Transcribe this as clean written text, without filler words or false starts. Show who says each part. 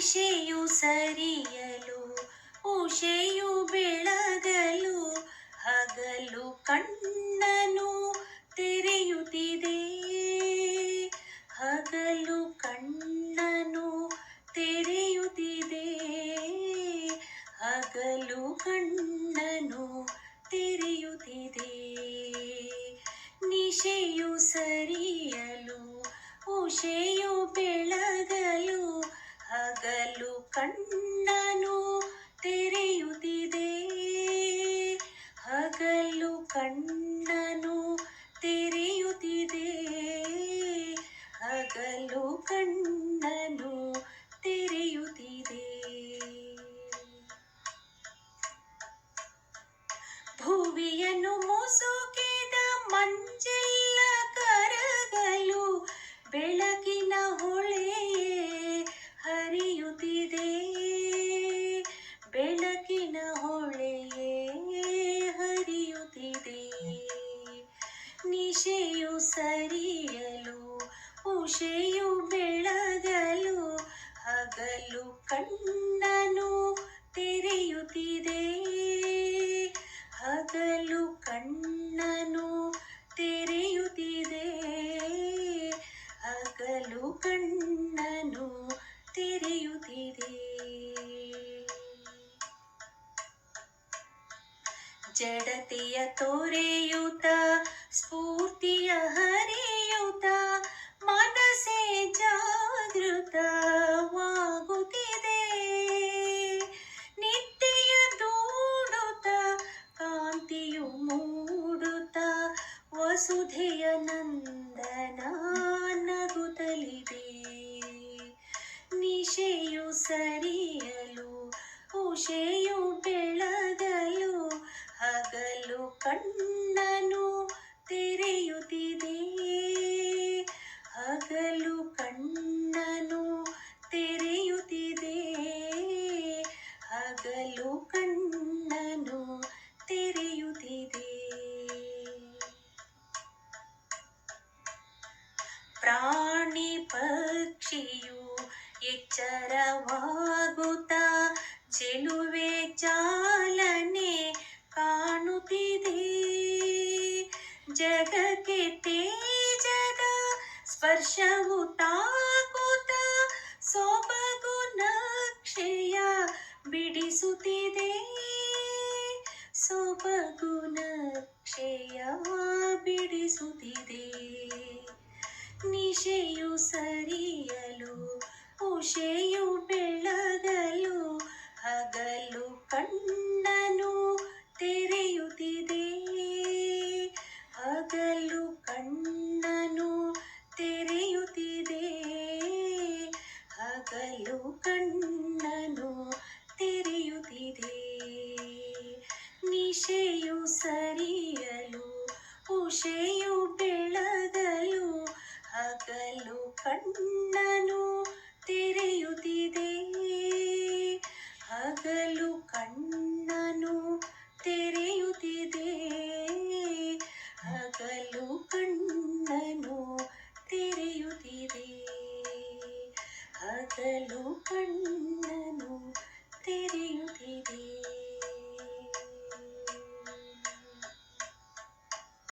Speaker 1: ನಿಶೆಯು ಸರಿಯಲು ಉಷೆಯು ಬೆಳಗಲು ಹಗಲು ಕಣ್ಣನು ತೆರೆಯುತ್ತಿದೆ. ಹಗಲು ಕಣ್ಣನು ತೆರೆಯುತ್ತಿದೆ. ಹಗಲು ಕಣ್ಣನು ತೆರೆಯುತ್ತಿದೆ. ನಿಶೆಯು ಸರಿಯಲು ಉಷೆಯು ಬೆಳಗಲು ಹಗಲು ಕಣ್ಣನು ತೆರೆಯುತ್ತಿದೆ. ಹಗಲು ಕಣ್ಣನು ತೆರೆಯುತ್ತಿದೆ. ಹಗಲು ಕಣ್ಣನು ತೆರೆಯುತ್ತಿದೆ. ಭುವಿಯನ್ನು ಮುಸುಕಿದ ಮಂಜೆಲ್ಲ ಕರಗಲು ಬೆಳಕಿನ ಹೊಳೆಯೇ ಹರಿಯುತ್ತಿದೆ. ಬೆಳಕಿನ ಹೊಳೆಯೇ ಹರಿಯುತ್ತಿದೆ. ನಿಶೆಯು ಸರಿಯಲು ಉಷೆಯು ಬೆಳಗಲು ಹಗಲು ಕಣ್ಣನು ತೆರೆಯುತ್ತಿದೆ. ಹಗಲು ಕಣ್ಣನು ತೆರೆಯುತ್ತಿದೆ. ಹಗಲು ಕಣ್ಣನು ತೆರೆಯುತ್ತಿದೆ. ಜಡತೆಯ ತೊರೆಯುತ್ತ ಸ್ಫೂರ್ತಿಯ ಹರಿಯುತ್ತ ಮನಸ್ಸೇ ಜಾಗೃತವಾಗುತ್ತಿದೆ. ನಿತ್ಯ ದೂಡುತ್ತ ಕಾಂತಿಯು ಮೂಡುತ್ತ ವಸುಧೆಯ ನಂದನ ನಗುತ್ತಲಿದೆ. ನಿಶೆಯು ಸರಿಯಲು ಉಷೆಯು ಬೆಳಗಲು ಹಗಲು ಕಣ್ಣನು ತೆರೆಯುತ್ತಿದೆ. ಹಗಲು ಕಣ್ಣನು ತೆರೆಯುತ್ತಿದೆ. ಹಗಲು ಕಣ್ಣನು ತೆರೆಯುತ್ತಿದೆ. ಪ್ರಾಣಿ ಪಕ್ಷಿಯು ಎಚ್ಚರವಾಗುತ್ತ ಚೆಲುವೆ ಚಾಲನೆ ಕಾಣುತ್ತಿದೆ. ಜಗಕ್ಕೆ ತೇಜದ ಸ್ಪರ್ಶವು ತಾಕುತ್ತ ಸೊಬಗು ನಕ್ಷೆಯ ಬಿಡಿಸುತ್ತಿದೆ. ಸೊಬಗು ನಕ್ಷೆಯ ಬಿಡಿಸುತ್ತಿದೆ. ನಿಶೆಯು ಸರಿಯಲು ಉಷೆಯು ಬೆಳಗಲು ಹಗಲು ಕಣ್ಣನು ತೆರೆಯುತ್ತಿದೆ. ಹಗಲು ಕಣ್ಣನು ತೆರೆಯುತ್ತಿದೆ. ಹಗಲು ಕಣ್ಣನು ತೆರೆಯುತ್ತಿದೆ. ನಿಶೆಯು ಸರಿಯಲು ಉಷೆಯು ಬೆಳಗಲು ಹಗಲು ಕಣ್ಣನು ತೆರೆಯುತ್ತಿದೆ. ಹಗಲು ಕಣ್ಣನು ತೆರೆಯುತ್ತಿದೆ. ಹಗಲು ಕಣ್ಣನು ತೆರೆಯುತ್ತಿದೆ. ಹಗಲು